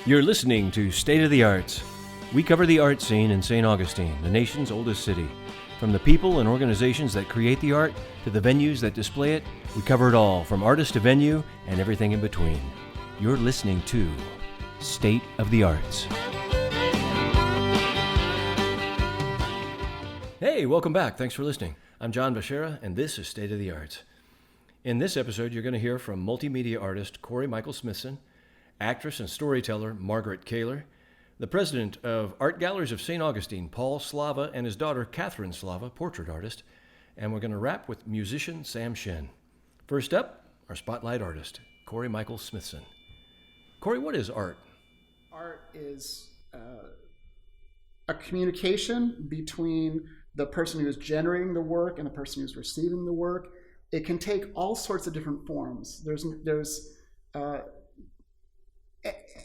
You're listening to State of the Arts. We cover the art scene in St. Augustine, the nation's oldest city. From the people and organizations that create the art to the venues that display it, we cover it all, from artist to venue and everything in between. You're listening to State of the Arts. Hey, welcome back. Thanks for listening. I'm John Beshara, and this is State of the Arts. In this episode, you're going to hear from multimedia artist Corey Michael Smithson, actress and storyteller Margaret Kaler, the president of Art Galleries of St. Augustine, Paul Slava, and his daughter Katherine Slava, portrait artist, and we're going to wrap with musician Sam Shin. First up, our spotlight artist, Corey Michael Smithson. Corey, what is art? Art is a communication between the person who is generating the work and the person who's receiving the work. It can take all sorts of different forms.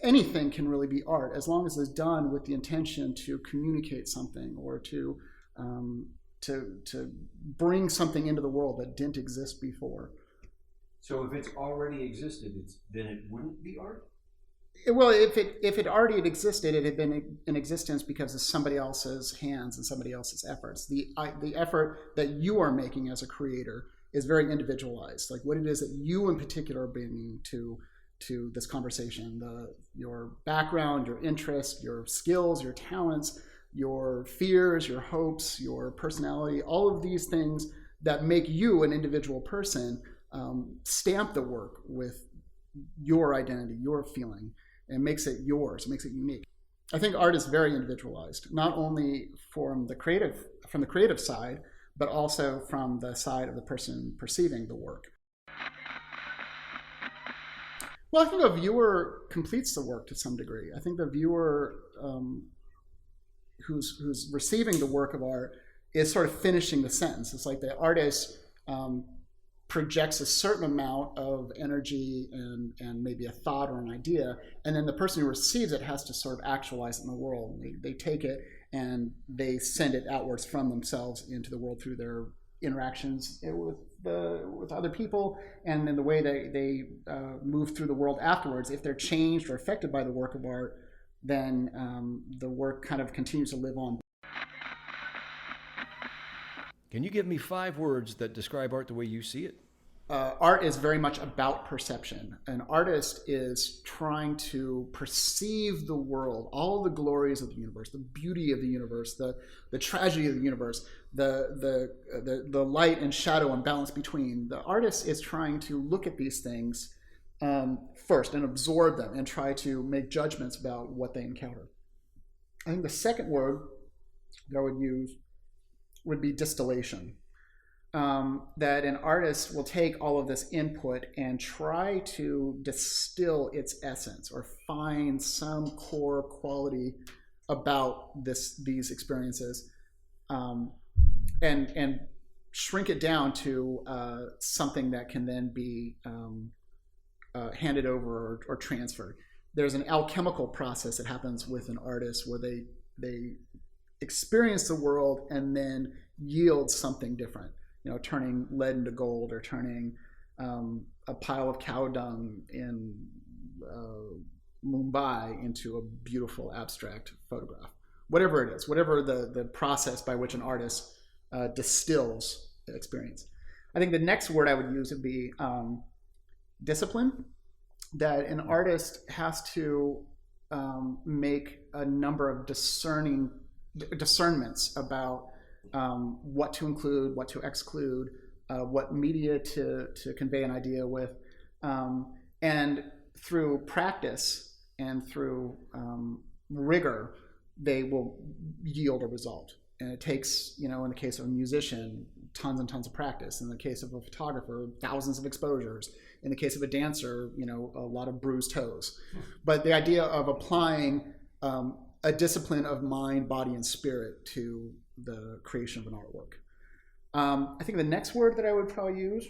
Anything can really be art as long as it's done with the intention to communicate something or to bring something into the world that didn't exist before. So if it's already existed, then it wouldn't be art? Well, if it already had existed, it had been in existence because of somebody else's hands and somebody else's efforts. The effort that you are making as a creator is very individualized. Like what it is that you in particular are bringing to this conversation, your background, your interest, your skills, your talents, your fears, your hopes, your personality, all of these things that make you an individual person stamp the work with your identity, your feeling, and makes it yours, makes it unique. I think art is very individualized, not only from the creative side, but also from the side of the person perceiving the work. Well, I think a viewer completes the work to some degree. I think the viewer who's receiving the work of art is sort of finishing the sentence. It's like the artist projects a certain amount of energy and maybe a thought or an idea, and then the person who receives it has to sort of actualize it in the world. They take it and they send it outwards from themselves into the world through their interactions with other people, and in the way they move through the world afterwards. If they're changed or affected by the work of art, then the work kind of continues to live on. Can you give me 5 words that describe art the way you see it? Art is very much about perception. An artist is trying to perceive the world, all the glories of the universe, the beauty of the universe, the tragedy of the universe, the light and shadow and balance between. The artist is trying to look at these things first and absorb them and try to make judgments about what they encounter. I think the second word that I would use would be distillation. That an artist will take all of this input and try to distill its essence or find some core quality about these experiences, and shrink it down to something that can then be handed over or transferred. There's an alchemical process that happens with an artist where they experience the world and then yield something different. Turning lead into gold, or turning a pile of cow dung in Mumbai into a beautiful abstract photograph. Whatever it is, whatever the process by which an artist distills the experience. I think the next word I would use would be discipline. That an artist has to make a number of discernments about what to include, what to exclude, what media to convey an idea with, and through practice and through rigor, they will yield a result. And it takes, in the case of a musician, tons and tons of practice. In the case of a photographer, thousands of exposures. In the case of a dancer, a lot of bruised toes. But the idea of applying a discipline of mind, body, and spirit to the creation of an artwork. I think the next word that I would probably use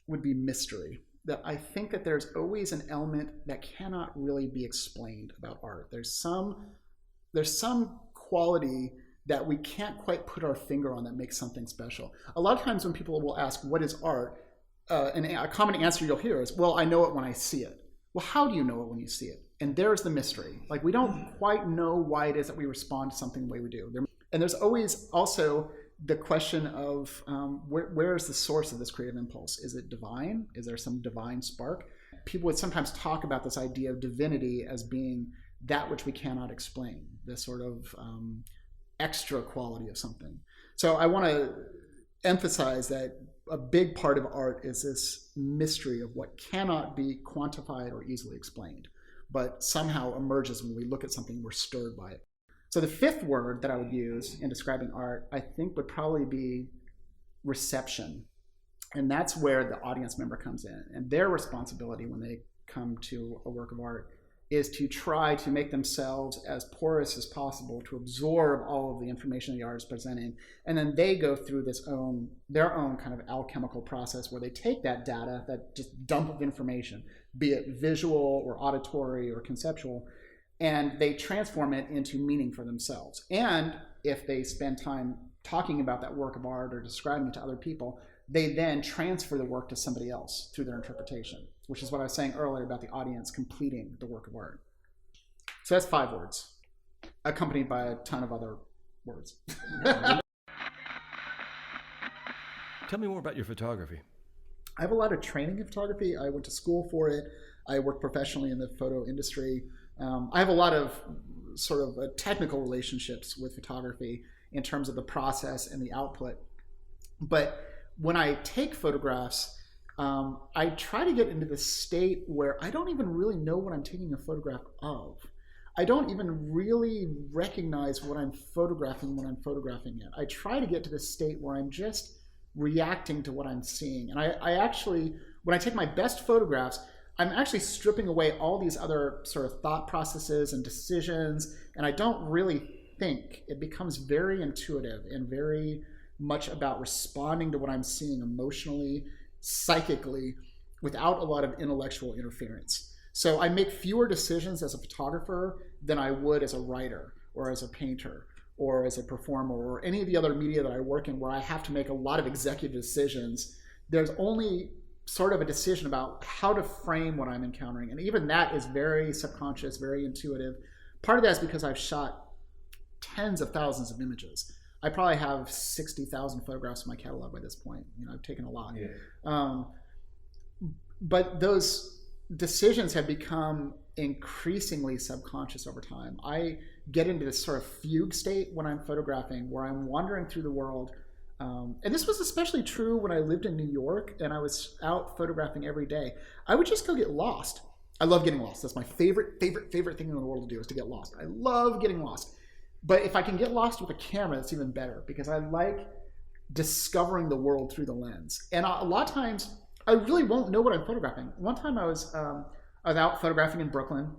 would be mystery. That I think that there's always an element that cannot really be explained about art. There's some quality that we can't quite put our finger on that makes something special. A lot of times when people will ask, what is art? And a common answer you'll hear is, well, I know it when I see it. Well, how do you know it when you see it? And there's the mystery. Like, we don't quite know why it is that we respond to something the way we do. And there's always also the question of where is the source of this creative impulse? Is it divine? Is there some divine spark? People would sometimes talk about this idea of divinity as being that which we cannot explain, this sort of extra quality of something. So I want to emphasize that a big part of art is this mystery of what cannot be quantified or easily explained, but somehow emerges when we look at something, we're stirred by it. So the fifth word that I would use in describing art, I think, would probably be reception. And that's where the audience member comes in. And their responsibility when they come to a work of art is to try to make themselves as porous as possible to absorb all of the information the art is presenting. And then they go through their own kind of alchemical process where they take that data, that just dump of information, be it visual or auditory or conceptual, and they transform it into meaning for themselves. And if they spend time talking about that work of art or describing it to other people, they then transfer the work to somebody else through their interpretation, which is what I was saying earlier about the audience completing the work of art. So that's 5 words, accompanied by a ton of other words. Tell me more about your photography. I have a lot of training in photography. I went to school for it. I work professionally in the photo industry. I have a lot of sort of technical relationships with photography in terms of the process and the output. But when I take photographs, I try to get into the state where I don't even really know what I'm taking a photograph of. I don't even really recognize what I'm photographing when I'm photographing it. I try to get to the state where I'm just reacting to what I'm seeing. And I actually, when I take my best photographs, I'm actually stripping away all these other sort of thought processes and decisions, and I don't really think. It becomes very intuitive and very much about responding to what I'm seeing emotionally, psychically, without a lot of intellectual interference. So I make fewer decisions as a photographer than I would as a writer or as a painter or as a performer or any of the other media that I work in where I have to make a lot of executive decisions. There's only sort of a decision about how to frame what I'm encountering. And even that is very subconscious, very intuitive. Part of that is because I've shot tens of thousands of images. I probably have 60,000 photographs in my catalog by this point. I've taken a lot. Yeah. But those decisions have become increasingly subconscious over time. I get into this sort of fugue state when I'm photographing, where I'm wandering through the world. And this was especially true when I lived in New York and I was out photographing every day. I would just go get lost. I love getting lost. That's my favorite thing in the world to do, is to get lost. I love getting lost. But if I can get lost with a camera, that's even better, because I like discovering the world through the lens. And a lot of times, I really won't know what I'm photographing. One time I was out photographing in Brooklyn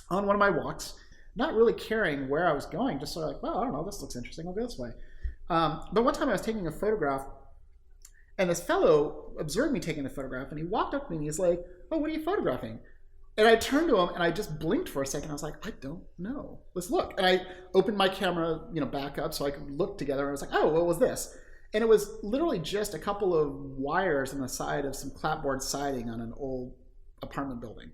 on one of my walks, not really caring where I was going, just sort of like, well, I don't know, this looks interesting, I'll go this way. But one time I was taking a photograph, and this fellow observed me taking the photograph, and he walked up to me and he's like, oh, what are you photographing? And I turned to him and I just blinked for a second. I was like, I don't know. Let's look. And I opened my camera, back up so I could look together. And I was like, oh, what was this? And it was literally just a couple of wires on the side of some clapboard siding on an old apartment building.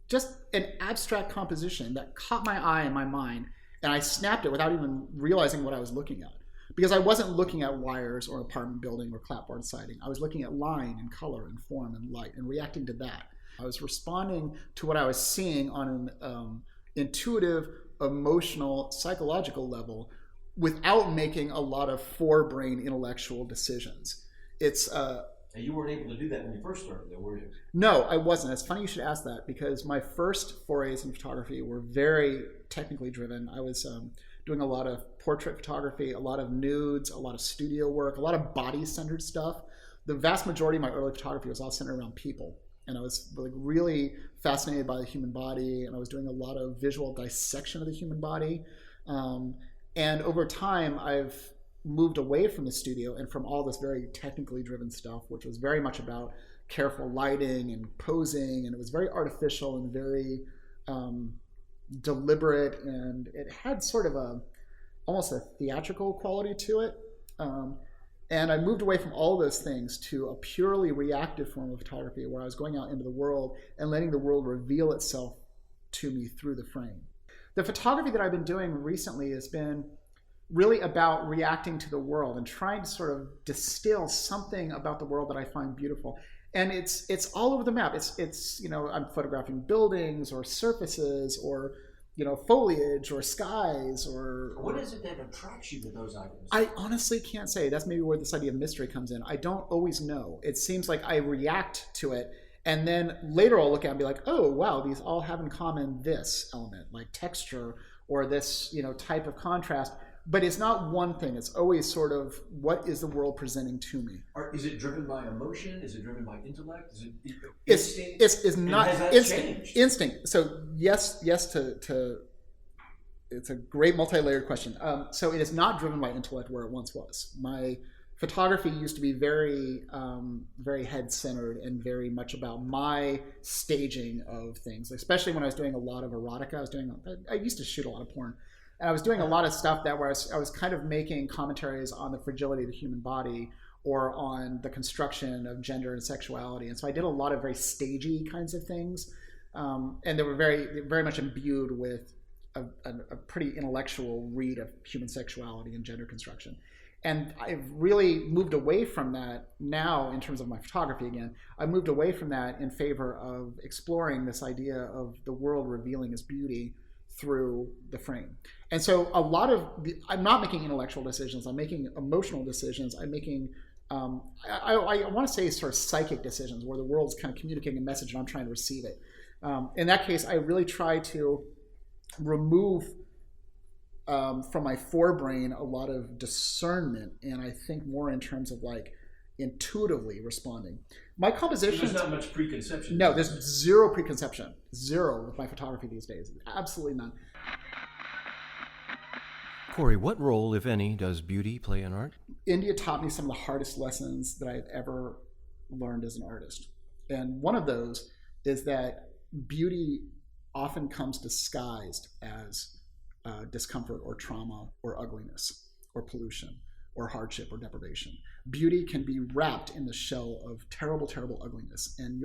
Just an abstract composition that caught my eye and my mind. And I snapped it without even realizing what I was looking at. Because I wasn't looking at wires or apartment building or clapboard siding. I was looking at line and color and form and light and reacting to that. I was responding to what I was seeing on an intuitive, emotional, psychological level without making a lot of forebrain intellectual decisions. It's and you weren't able to do that when you first started, though, were you? No, I wasn't. It's funny you should ask that, because my first forays in photography were very technically driven. I was doing a lot of portrait photography, a lot of nudes, a lot of studio work, a lot of body-centered stuff. The vast majority of my early photography was all centered around people. And I was really fascinated by the human body, and I was doing a lot of visual dissection of the human body. And over time, I've moved away from the studio and from all this very technically driven stuff, which was very much about careful lighting and posing, and it was very artificial and very deliberate, and it had sort of almost a theatrical quality to it. And I moved away from all those things to a purely reactive form of photography where I was going out into the world and letting the world reveal itself to me through the frame. The photography that I've been doing recently has been really about reacting to the world and trying to sort of distill something about the world that I find beautiful. And it's all over the map. It's I'm photographing buildings or surfaces or foliage or skies or... What is it that attracts you to those items? I honestly can't say. That's maybe where this idea of mystery comes in. I don't always know. It seems like I react to it, and then later I'll look at it and be like, oh, wow, these all have in common this element, like texture or this, type of contrast. But it's not one thing. It's always sort of, what is the world presenting to me? Is it driven by emotion? Is it driven by intellect? Is it instinct? It's not instinct. Instinct. So yes to it's a great multi-layered question. So it is not driven by intellect where it once was. My photography used to be very, very head-centered and very much about my staging of things, especially when I was doing a lot of erotica. I used to shoot a lot of porn. And I was doing a lot of stuff that where I was kind of making commentaries on the fragility of the human body or on the construction of gender and sexuality. And so I did a lot of very stagey kinds of things. And they were very, very much imbued with a pretty intellectual read of human sexuality and gender construction. And I've really moved away from that now in terms of my photography again. I moved away from that in favor of exploring this idea of the world revealing its beauty through the frame. And so I'm not making intellectual decisions. I'm making emotional decisions. I'm making, I want to say sort of psychic decisions where the world's kind of communicating a message and I'm trying to receive it. In that case, I really try to remove from my forebrain a lot of discernment, and I think more in terms of like intuitively responding. My composition... So there's not much preconception. No, there's zero preconception. Zero with my photography these days. Absolutely none. Corey, what role, if any, does beauty play in art? India taught me some of the hardest lessons that I've ever learned as an artist. And one of those is that beauty often comes disguised as discomfort or trauma or ugliness or pollution or hardship or deprivation. Beauty can be wrapped in the shell of terrible, terrible ugliness. And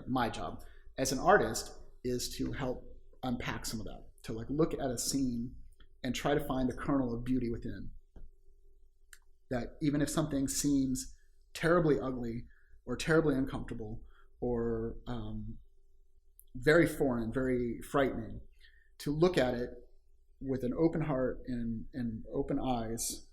my job as an artist is to help unpack some of that, to like look at a scene and try to find the kernel of beauty within. That even if something seems terribly ugly or terribly uncomfortable or very foreign, very frightening, to look at it with an open heart and open eyes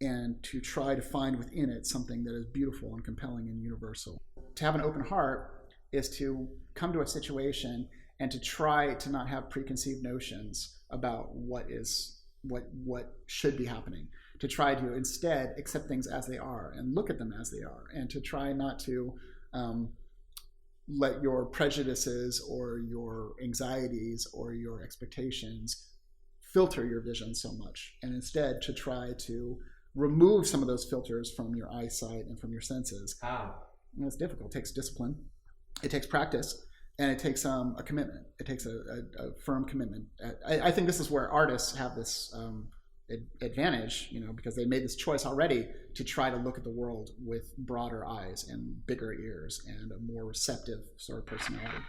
and to try to find within it something that is beautiful and compelling and universal. To have an open heart is to come to a situation and to try to not have preconceived notions about what should be happening. To try to instead accept things as they are and look at them as they are, and to try not to let your prejudices or your anxieties or your expectations filter your vision so much, and instead to try to remove some of those filters from your eyesight and from your senses. How? And it's difficult. It takes discipline. It takes practice. And it takes a commitment. It takes a firm commitment. I think this is where artists have this advantage, because they made this choice already to try to look at the world with broader eyes and bigger ears and a more receptive sort of personality.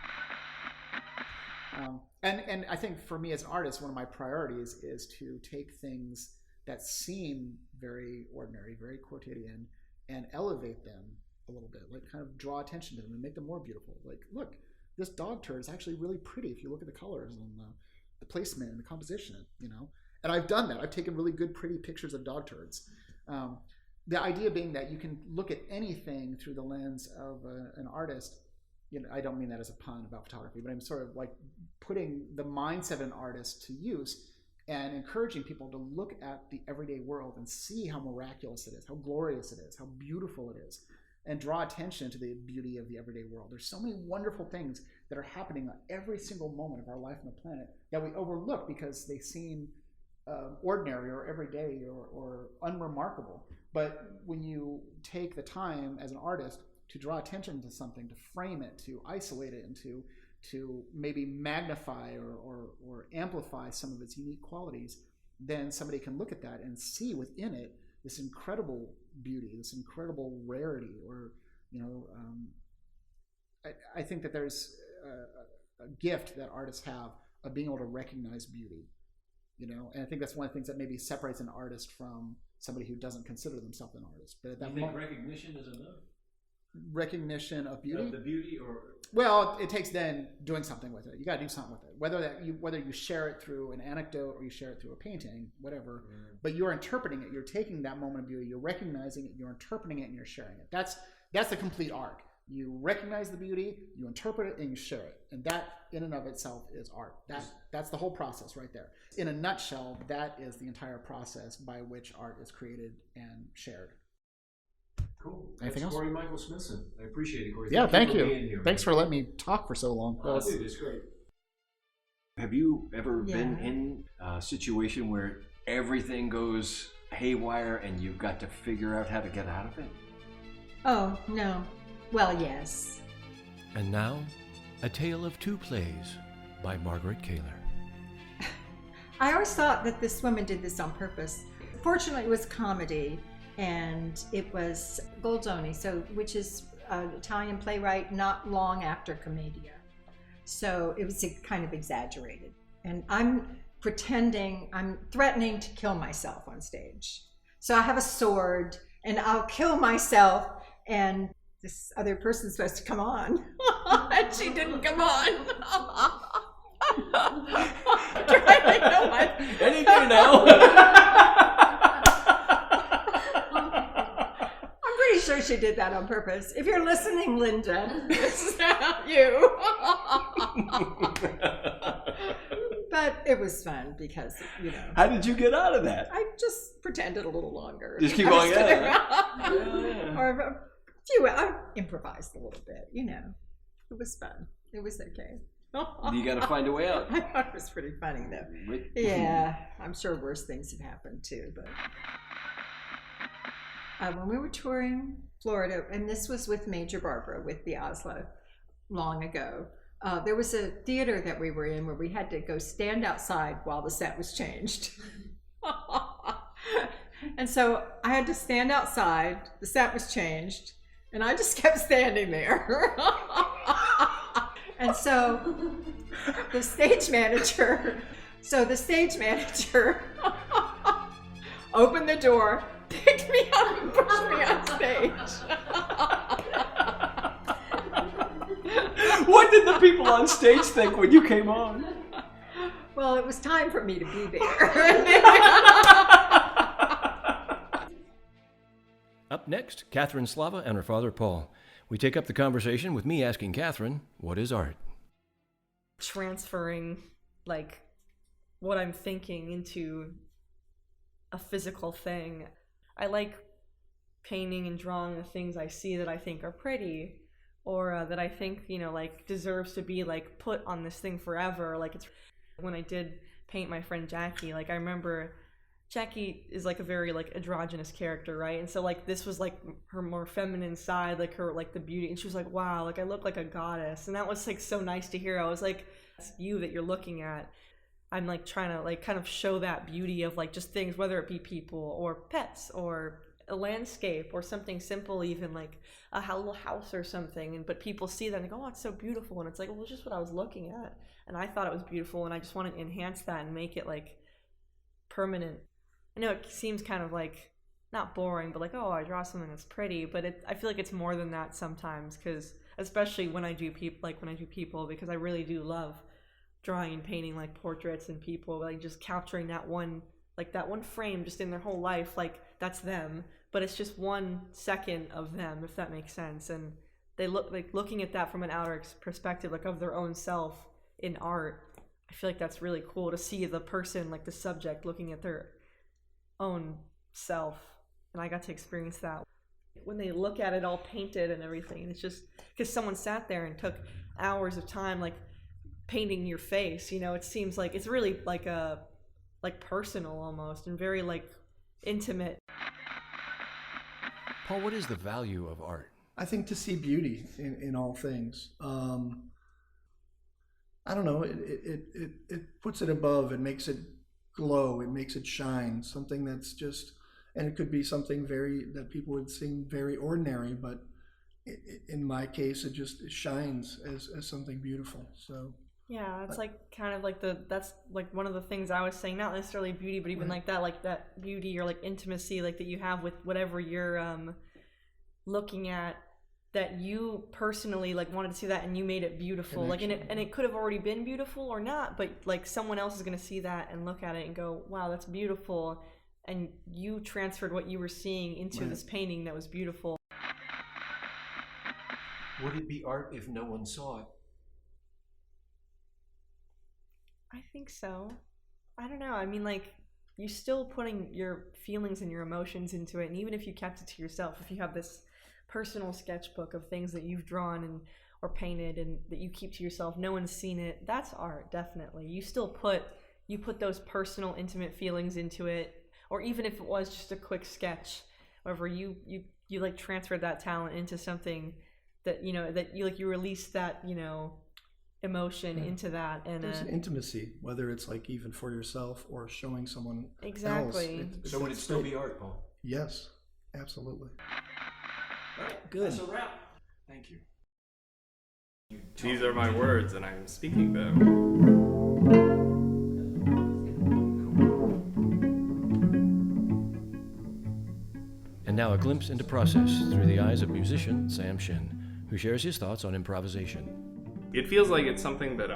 And I think for me as an artist, one of my priorities is to take things that seem very ordinary, very quotidian, and elevate them a little bit, like kind of draw attention to them and make them more beautiful. Like, look, this dog turd is actually really pretty if you look at the colors and the placement and the composition, And I've done that. I've taken really good, pretty pictures of dog turds. The idea being that you can look at anything through the lens of an artist. I don't mean that as a pun about photography, but I'm sort of like putting the mindset of an artist to use and encouraging people to look at the everyday world and see how miraculous it is, how glorious it is, how beautiful it is, and draw attention to the beauty of the everyday world. There's so many wonderful things that are happening on every single moment of our life on the planet that we overlook because they seem ordinary or everyday or unremarkable. But when you take the time as an artist to draw attention to something, to frame it, to isolate it, and to maybe magnify or amplify some of its unique qualities, then somebody can look at that and see within it this incredible beauty, this incredible rarity, or I think that there's a gift that artists have of being able to recognize beauty, and I think that's one of the things that maybe separates an artist from somebody who doesn't consider themselves an artist. But at that moment, recognition is enough? Recognition of beauty? Of the beauty, or well, it takes then doing something with it. You got to do something with it, whether you share it through an anecdote or you share it through a painting, whatever. But you're interpreting it. You're taking that moment of beauty, you're recognizing it, you're interpreting it, and you're sharing it. That's the complete art. You recognize the beauty, you interpret it, and you share it, and that in and of itself is art. That's the whole process right there. In a nutshell, that is the entire process by which art is created and shared. Cool. Anything That's else? Corey Michael Smithson. I appreciate it, Corey. Yeah, thank for you. being here, Thanks for letting me talk for so long. Oh, dude, it's great. Have you ever been in a situation where everything goes haywire and you've got to figure out how to get out of it? Oh, no. Well, yes. And now, A Tale of Two Plays by Margaret Kaler. I always thought that this woman did this on purpose. Fortunately, it was comedy, and it was Goldoni, which is an Italian playwright not long after Commedia. So it was kind of exaggerated. And I'm threatening to kill myself on stage. So I have a sword, and I'll kill myself, and this other person's supposed to come on. And she didn't come on. Anything now? I'm pretty sure she did that on purpose. If you're listening, Linda, this is about you. But it was fun because, How did you get out of that? I just pretended a little longer. Just keep going, Or I improvised a little bit, It was fun. It was okay. You got to find a way out. I thought it was pretty funny, though. Yeah, I'm sure worse things have happened, too. But when we were touring Florida, and this was with Major Barbara, with the Oslo, long ago, there was a theater that we were in where we had to go stand outside while the set was changed. And so I had to stand outside, the set was changed, and I just kept standing there. And so the stage manager opened the door, picked me up, and pushed me on stage. What did the people on stage think when you came on? Well, it was time for me to be there. Up next, Katherine Slava and her father Paul. We take up the conversation with me asking Katherine, what is art? Transferring, what I'm thinking into a physical thing. I like painting and drawing the things I see that I think are pretty, or that I think, deserves to be, put on this thing forever. It's when I did paint my friend Jackie, I remember Jackie is a very androgynous character, right? And so this was her more feminine side, her the beauty, and she was wow, I look like a goddess, and that was so nice to hear. I was it's you that you're looking at. I'm trying to kind of show that beauty of just things, whether it be people or pets or a landscape or something simple, even a little house or something, but people see that and go, oh, it's so beautiful, and it's well, it's just what I was looking at, and I thought it was beautiful, and I just want to enhance that and make it permanent. I know it seems kind of not boring, but oh, I draw something that's pretty, but I feel it's more than that sometimes, because especially when I do people, because I really do love drawing and painting portraits and people, just capturing that one frame just in their whole life, that's them, but it's just 1 second of them, if that makes sense, and they look looking at that from an outer perspective, of their own self in art. I feel that's really cool to see the person, the subject, looking at their own self, and I got to experience that when they look at it all painted and everything. And it's just because someone sat there and took hours of time painting your face, it seems it's really personal almost, and very intimate. Paul, what is the value of art? I think to see beauty in all things. I don't know, it puts it above, it makes it glow, it makes it shine, something that's just And it could be something that people would seem very ordinary, but in my case, it shines as something beautiful. So yeah, it's like kind of like that's like one of the things I was saying, not necessarily beauty, but even right. like that beauty or like intimacy like that you have with whatever you're looking at, that you personally like wanted to see that and you made it beautiful. Connection. Like and it could have already been beautiful or not, but like someone else is going to see that and look at it and go, wow, that's beautiful, and you transferred what you were seeing into Right. this painting that was beautiful. Would it be art if no one saw it? I think so. I don't know. I mean, like, you're still putting your feelings and your emotions into it, and even if you kept it to yourself, if you have this personal sketchbook of things that you've drawn and or painted and that you keep to yourself, no one's seen it, that's art, definitely. You still put those personal, intimate feelings into it, or even if it was just a quick sketch, wherever you like transferred that talent into something that that you release that emotion into that, and There's an intimacy, whether it's like even for yourself or showing someone exactly. else. So would it still be art, Paul? Yes, absolutely. All right, Good. That's a wrap. Thank you. These are my words, and I'm speaking them. And now a glimpse into process through the eyes of musician Sam Shin, who shares his thoughts on improvisation. It feels like it's something that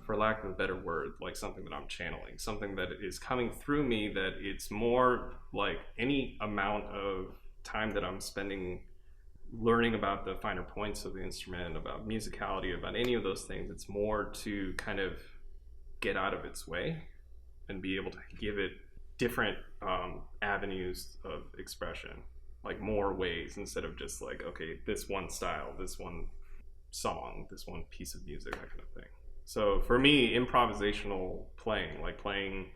for lack of a better word, like something that I'm channeling, something that is coming through me, that it's more like any amount of time that I'm spending learning about the finer points of the instrument, about musicality, about any of those things. It's more to kind of get out of its way and be able to give it different avenues of expression, like more ways, instead of just like, okay, this one style, this one song, this one piece of music, that kind of thing. So for me, improvisational playing, like playing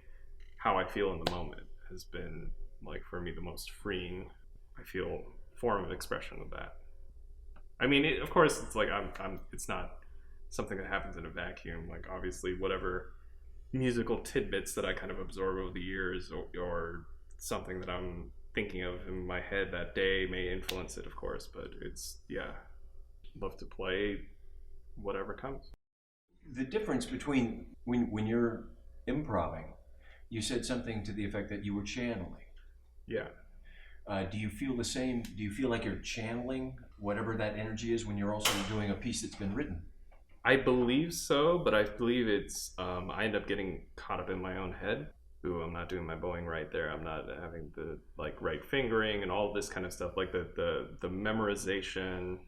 how I feel in the moment, has been like for me the most freeing, I feel, form of expression of that. I mean, of course, it's like it's not something that happens in a vacuum. Like obviously, whatever musical tidbits that I kind of absorb over the years, or something that I'm thinking of in my head that day may influence it, of course. But it's, yeah, love to play whatever comes. The difference between when you're improving, you said something to the effect that you were channeling. Yeah. Do you feel the same? Do you feel like you're channeling whatever that energy is when you're also doing a piece that's been written? I believe so, but I believe it's, I end up getting caught up in my own head. Ooh, I'm not doing my bowing right there. I'm not having the like right fingering and all this kind of stuff, like the memorization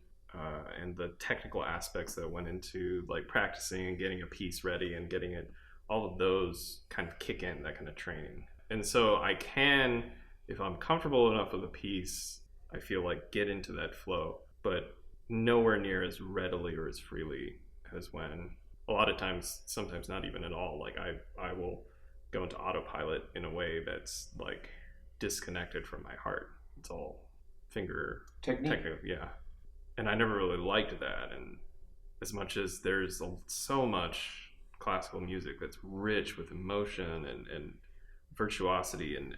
and the technical aspects that went into like practicing and getting a piece ready and getting it, all of those kind of kick in, that kind of training. And so I can, if I'm comfortable enough with a piece, I feel like get into that flow, but nowhere near as readily or as freely as when a lot of times, sometimes not even at all, like I will go into autopilot in a way that's like disconnected from my heart. It's all finger technique, yeah. And I never really liked that. And as much as there's so much classical music that's rich with emotion and virtuosity and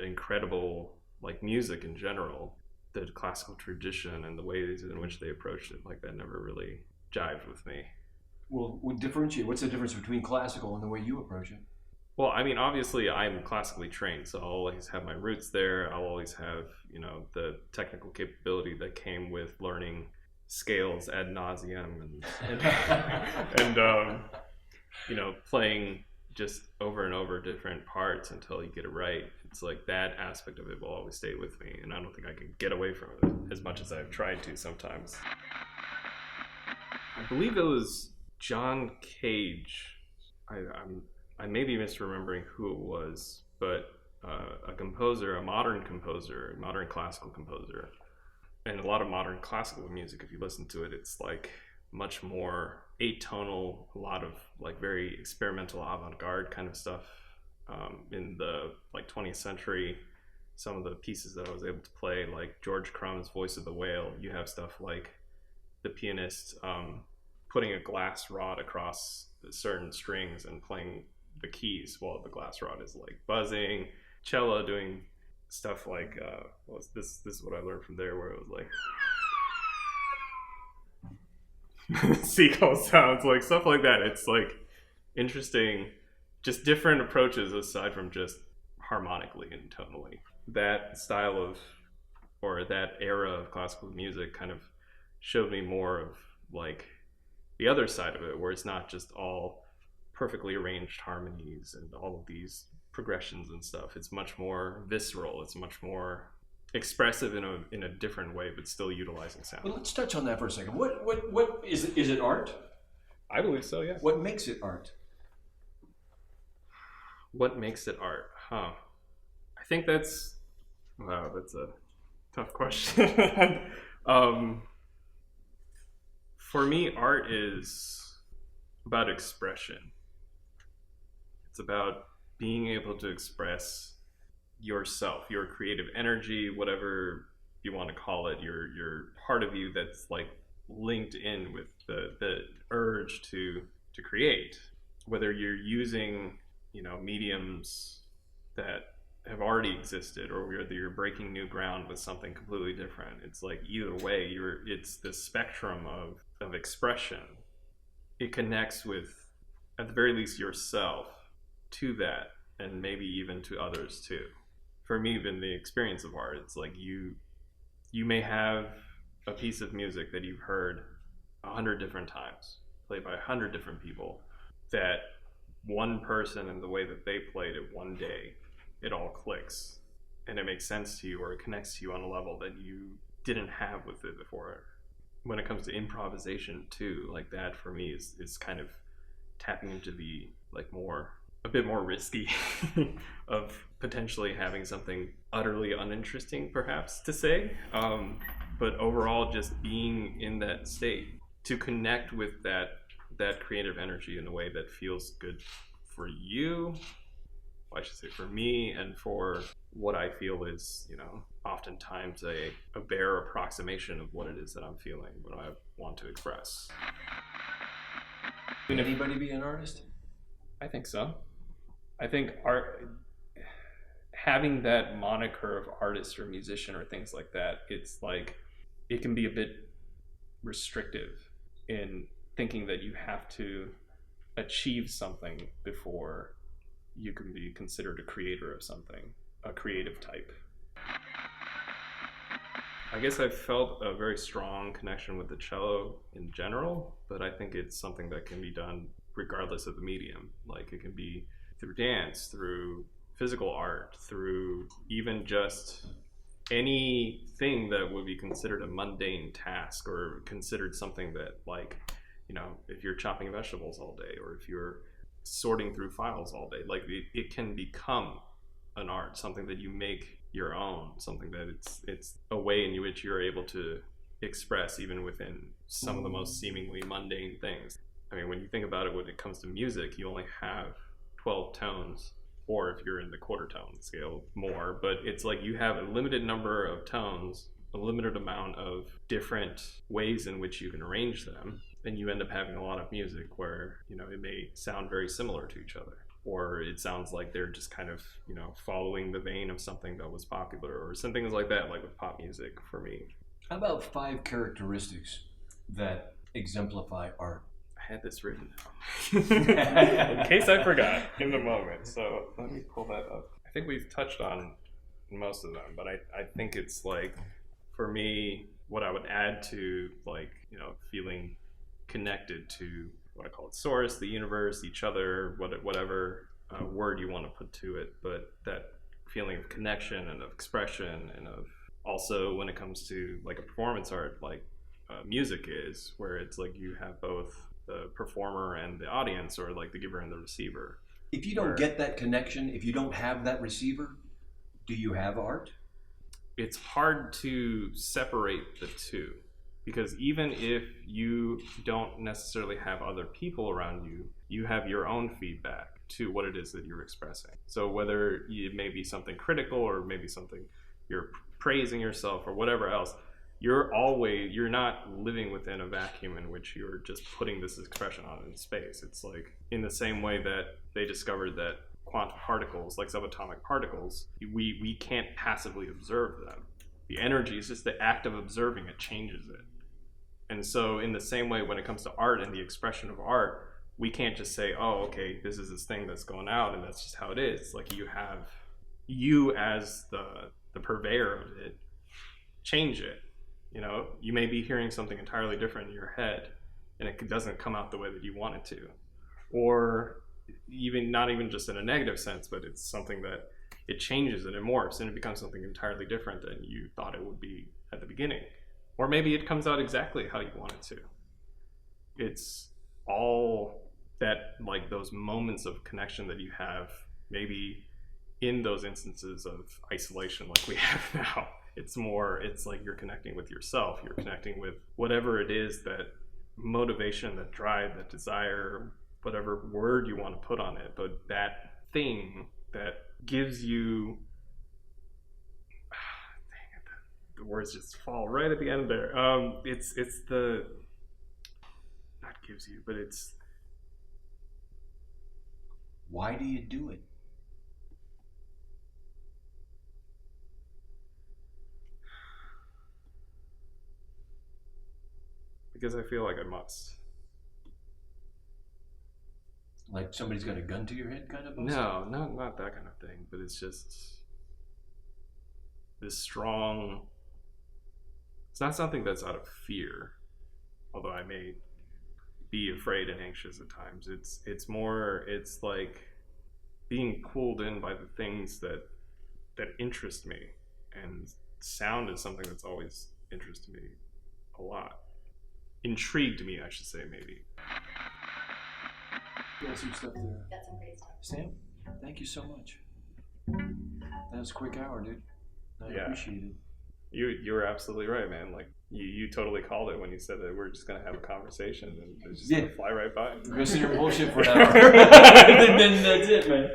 incredible like music in general, the classical tradition and the ways in which they approached it, like that never really jived with me. Well, differentiate. What's the difference between classical and the way you approach it? Well, I mean, obviously I'm classically trained, so I'll always have my roots there. I'll always have, the technical capability that came with learning scales ad nauseum and playing just over and over different parts until you get it right. It's like that aspect of it will always stay with me, and I don't think I can get away from it as much as I've tried to sometimes. I believe it was John Cage. I may be misremembering who it was, but a composer, a modern classical composer. And a lot of modern classical music, if you listen to it, it's like much more atonal, a lot of like very experimental avant-garde kind of stuff. In the like 20th century, some of the pieces that I was able to play, like George Crumb's Voice of the Whale, you have stuff like the pianist putting a glass rod across certain strings and playing the keys while the glass rod is like buzzing, cello doing stuff like this is what I learned from there, where it was like seagull sounds, like stuff like that. It's like interesting, just different approaches aside from just harmonically and tonally. That style of, or that era of classical music kind of showed me more of like the other side of it, where it's not just all perfectly arranged harmonies and all of these progressions and stuff. It's much more visceral. It's much more expressive in a different way, but still utilizing sound. Well, let's touch on that for a second. What is it? Is it art? I believe so, yeah. What makes it art? What makes it art? I think that's a tough question. For me, art is about expression. It's about being able to express yourself, your creative energy, whatever you want to call it, your part of you that's like linked in with the urge to create. Whether you're using, mediums that have already existed, or whether you're breaking new ground with something completely different. It's like either way, it's the spectrum of expression. It connects with, at the very least, yourself to that, and maybe even to others too. For me, in the experience of art, it's like you may have a piece of music that you've heard 100 different times, played by 100 different people, that one person and the way that they played it one day, it all clicks and it makes sense to you, or it connects to you on a level that you didn't have with it before. When it comes to improvisation too, like that for me is kind of tapping into the a bit more risky of potentially having something utterly uninteresting perhaps to say, but overall just being in that state to connect with that creative energy in a way that feels good for you, I should say for me, and for what I feel is, oftentimes a bare approximation of what it is that I'm feeling, what I want to express. Can anybody be an artist? I think so. I think art, having that moniker of artist or musician or things like that, it's like, it can be a bit restrictive in thinking that you have to achieve something before you can be considered a creator of something, a creative type. I guess I've felt a very strong connection with the cello in general, but I think it's something that can be done regardless of the medium. Like, it can be through dance, through physical art, through even just anything that would be considered a mundane task, or considered something that, like, if you're chopping vegetables all day, or if you're sorting through files all day, like it can become an art, something that you make your own, something that it's a way in which you're able to express even within some of the most seemingly mundane things. I mean, when you think about it, when it comes to music, you only have 12 tones, or if you're in the quarter tone scale, more, but it's like you have a limited number of tones, a limited amount of different ways in which you can arrange them, and you end up having a lot of music where, it may sound very similar to each other, or it sounds like they're just kind of, following the vein of something that was popular, or some things like that, like with pop music for me. How about 5 characteristics that exemplify art? I had this written down in case I forgot in the moment, so let me pull that up. I think we've touched on most of them, but I think it's like, for me, what I would add to, like, feeling connected to what I call it, source, the universe, each other, whatever word you want to put to it, but that feeling of connection and of expression, and of also when it comes to like a performance art, like music is, where it's like you have both the performer and the audience, or like the giver and the receiver. If you don't get that connection, if you don't have that receiver, do you have art? It's hard to separate the two, because even if you don't necessarily have other people around you, you have your own feedback to what it is that you're expressing. So whether it may be something critical, or maybe something you're praising yourself, or whatever else, you're not living within a vacuum in which you're just putting this expression out in space. It's like, in the same way that they discovered that quantum particles, like subatomic particles, we can't passively observe them. The energy is just the act of observing it changes it. And so in the same way, when it comes to art and the expression of art, we can't just say, oh, okay, this is this thing that's going out and that's just how it is. Like you as the purveyor of it, change it. You know, you may be hearing something entirely different in your head and it doesn't come out the way that you want it to. Or even not even just in a negative sense, but it's something that it changes and it morphs and it becomes something entirely different than you thought it would be at the beginning. Or maybe it comes out exactly how you want it to. It's all that, like, those moments of connection that you have, maybe in those instances of isolation like we have now. It's like you're connecting with yourself. You're connecting with whatever it is, that motivation, that drive, that desire, whatever word you want to put on it, but that thing that gives you, dang it, the words just fall right at the end there. It's the, not gives you, but it's, why do you do it? because I feel like I must. Like somebody's got a gun to your head kind of? No, not that kind of thing, but it's just this strong, it's not something that's out of fear, although I may be afraid and anxious at times. It's more, it's like being pulled in by the things that interest me, and sound is something that's always interested me a lot. Intrigued me, I should say, maybe. Got some stuff there. Got some great stuff. Sam, thank you so much. That was a quick hour, dude. I appreciate it. You were absolutely right, man. Like you totally called it when you said that we're just gonna have a conversation and it's just gonna fly right by. We're gonna sit here and bullshit for an hour. Then that's it, man.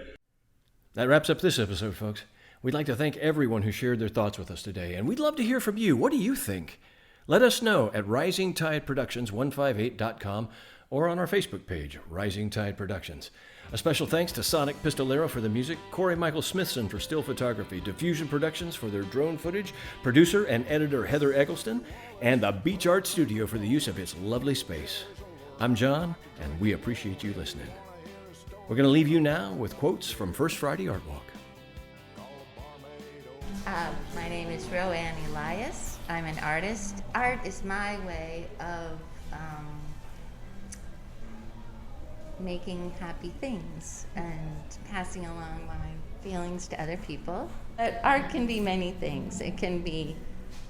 That wraps up this episode, folks. We'd like to thank everyone who shared their thoughts with us today, and we'd love to hear from you. What do you think? Let us know at risingtideproductions158.com or on our Facebook page, Rising Tide Productions. A special thanks to Sonic Pistalero for the music, Corey Michael Smithson for still photography, Diffusion Productions for their drone footage, producer and editor Heather Eggleston, and the Beach Art Studio for the use of its lovely space. I'm John, and we appreciate you listening. We're going to leave you now with quotes from First Friday Art Walk. My name is Roanne Elias. I'm an artist. Art is my way of making happy things and passing along my feelings to other people. But art can be many things. It can be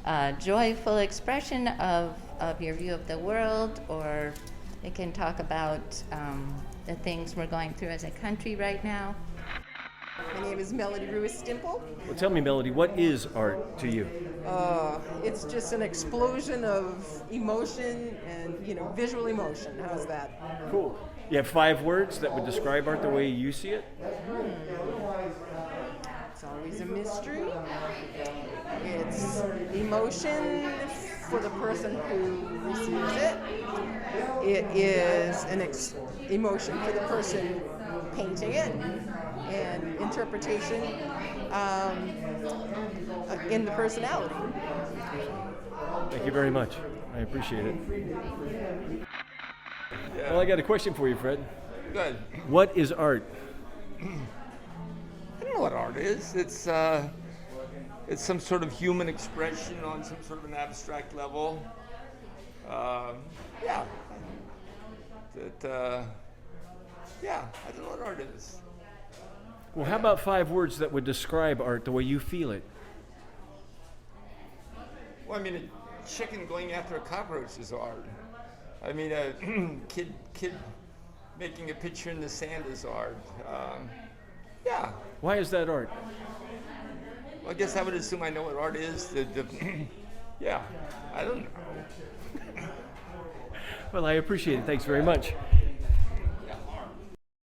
a joyful expression of your view of the world, or it can talk about the things we're going through as a country right now. My name is Melody Ruiz-Stimple. Well, tell me, Melody, what is art to you? It's just an explosion of emotion and, visual emotion. How's that? Cool. You have 5 words that would describe art the way you see it? It's always a mystery. It's emotion for the person who receives it. It is an emotion for the person painting it, and interpretation in the personality. Thank you very much. I appreciate it. Yeah. Well, I got a question for you, Fred. Good. What is art? I don't know what art is. It's some sort of human expression on some sort of an abstract level. I don't know what art is. Well, how about 5 words that would describe art the way you feel it? Well, I mean, a chicken going after a cockroach is art. I mean, a kid making a picture in the sand is art. Why is that art? Well, I guess I would assume I know what art is. I don't know. Well, I appreciate it. Thanks very much.